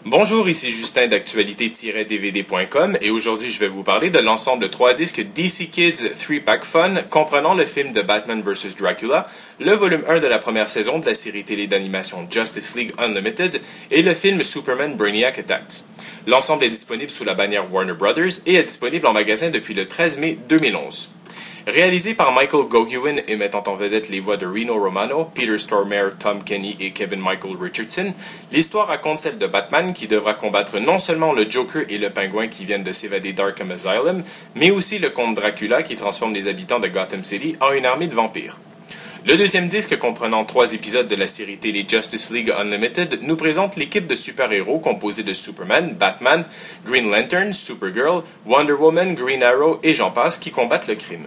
Bonjour, ici Justin d'actualité-dvd.com et aujourd'hui je vais vous parler de l'ensemble 3 disques DC Kids 3-Pack Fun comprenant le film de Batman vs Dracula, le volume 1 de la première saison de la série télé d'animation Justice League Unlimited et le film Superman Brainiac Attacks. L'ensemble est disponible sous la bannière Warner Brothers et est disponible en magasin depuis le 13 mai 2011. Réalisé par Michael Goguen et mettant en vedette les voix de Rino Romano, Peter Stormare, Tom Kenny et Kevin Michael Richardson, l'histoire raconte celle de Batman qui devra combattre non seulement le Joker et le Pingouin qui viennent de s'évader d'Arkham Asylum, mais aussi le comte Dracula qui transforme les habitants de Gotham City en une armée de vampires. Le deuxième disque, comprenant 3 épisodes de la série télé Justice League Unlimited, nous présente l'équipe de super-héros composée de Superman, Batman, Green Lantern, Supergirl, Wonder Woman, Green Arrow et j'en passe qui combattent le crime.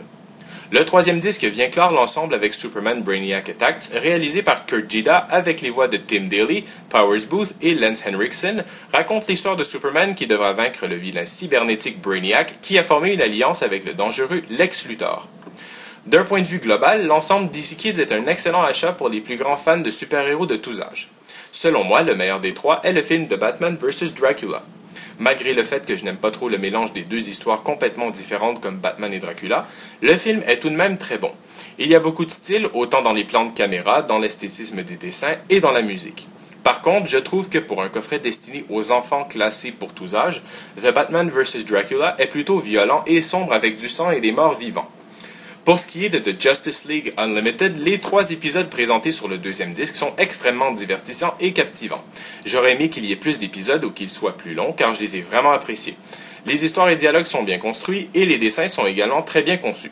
Le troisième disque vient clore l'ensemble avec Superman Brainiac Attacks, réalisé par Kurt Jida avec les voix de Tim Daly, Powers Booth et Lance Henriksen, raconte l'histoire de Superman qui devra vaincre le vilain cybernétique Brainiac qui a formé une alliance avec le dangereux Lex Luthor. D'un point de vue global, l'ensemble DC Kids est un excellent achat pour les plus grands fans de super-héros de tous âges. Selon moi, le meilleur des trois est le film de Batman vs Dracula. Malgré le fait que je n'aime pas trop le mélange des deux histoires complètement différentes comme Batman et Dracula, le film est tout de même très bon. Il y a beaucoup de style, autant dans les plans de caméra, dans l'esthétisme des dessins et dans la musique. Par contre, je trouve que pour un coffret destiné aux enfants classés pour tous âges, The Batman vs Dracula est plutôt violent et sombre avec du sang et des morts vivants. Pour ce qui est de The Justice League Unlimited, les 3 épisodes présentés sur le deuxième disque sont extrêmement divertissants et captivants. J'aurais aimé qu'il y ait plus d'épisodes ou qu'ils soient plus longs car je les ai vraiment appréciés. Les histoires et dialogues sont bien construits et les dessins sont également très bien conçus.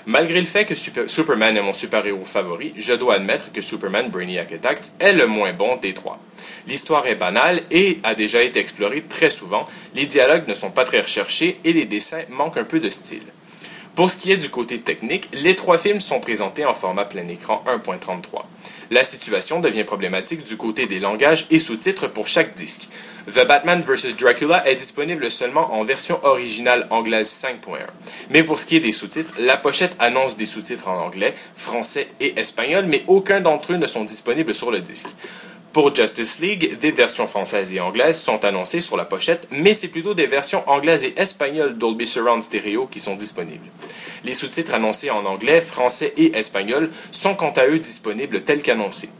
Malgré le fait que Superman est mon super-héros favori, je dois admettre que Superman Brainiac Attacks est le moins bon des 3. L'histoire est banale et a déjà été explorée très souvent, les dialogues ne sont pas très recherchés et les dessins manquent un peu de style. Pour ce qui est du côté technique, les 3 films sont présentés en format plein écran 1.33. La situation devient problématique du côté des langages et sous-titres pour chaque disque. The Batman vs Dracula est disponible seulement en version originale anglaise 5.1. Mais pour ce qui est des sous-titres, la pochette annonce des sous-titres en anglais, français et espagnol, mais aucun d'entre eux ne sont disponibles sur le disque. Pour Justice League, des versions françaises et anglaises sont annoncées sur la pochette, mais c'est plutôt des versions anglaises et espagnoles Dolby Surround Stereo qui sont disponibles. Les sous-titres annoncés en anglais, français et espagnol sont quant à eux disponibles tels qu'annoncés.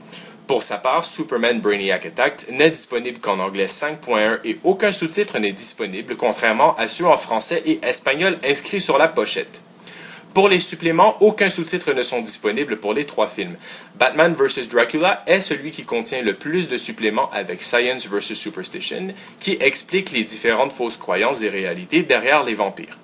Pour sa part, Superman Brainiac Attacks n'est disponible qu'en anglais 5.1 et aucun sous-titre n'est disponible, contrairement à ceux en français et espagnol inscrits sur la pochette. Pour les suppléments, aucun sous-titre ne sont disponibles pour les 3 films. Batman vs Dracula est celui qui contient le plus de suppléments avec Science vs Superstition, qui explique les différentes fausses croyances et réalités derrière les vampires.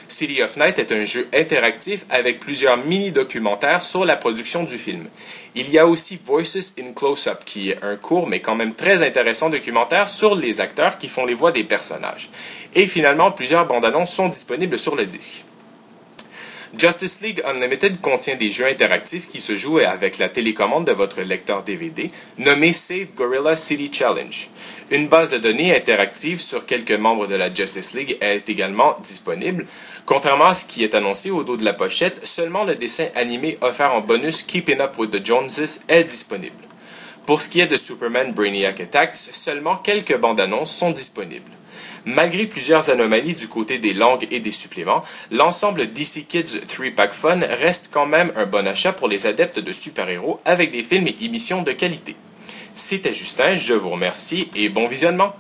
City of Night est un jeu interactif avec plusieurs mini-documentaires sur la production du film. Il y a aussi Voices in Close-Up, qui est un court mais quand même très intéressant documentaire sur les acteurs qui font les voix des personnages. Et finalement, plusieurs bandes-annonces sont disponibles sur le disque. Justice League Unlimited contient des jeux interactifs qui se jouent avec la télécommande de votre lecteur DVD, nommé Save Gorilla City Challenge. Une base de données interactive sur quelques membres de la Justice League est également disponible. Contrairement à ce qui est annoncé au dos de la pochette, seulement le dessin animé offert en bonus Keeping Up with the Joneses est disponible. Pour ce qui est de Superman Brainiac Attacks, seulement quelques bandes annonces sont disponibles. Malgré plusieurs anomalies du côté des langues et des suppléments, l'ensemble DC Kids 3-Pack Fun reste quand même un bon achat pour les adeptes de super-héros avec des films et émissions de qualité. C'était Justin, je vous remercie et bon visionnement!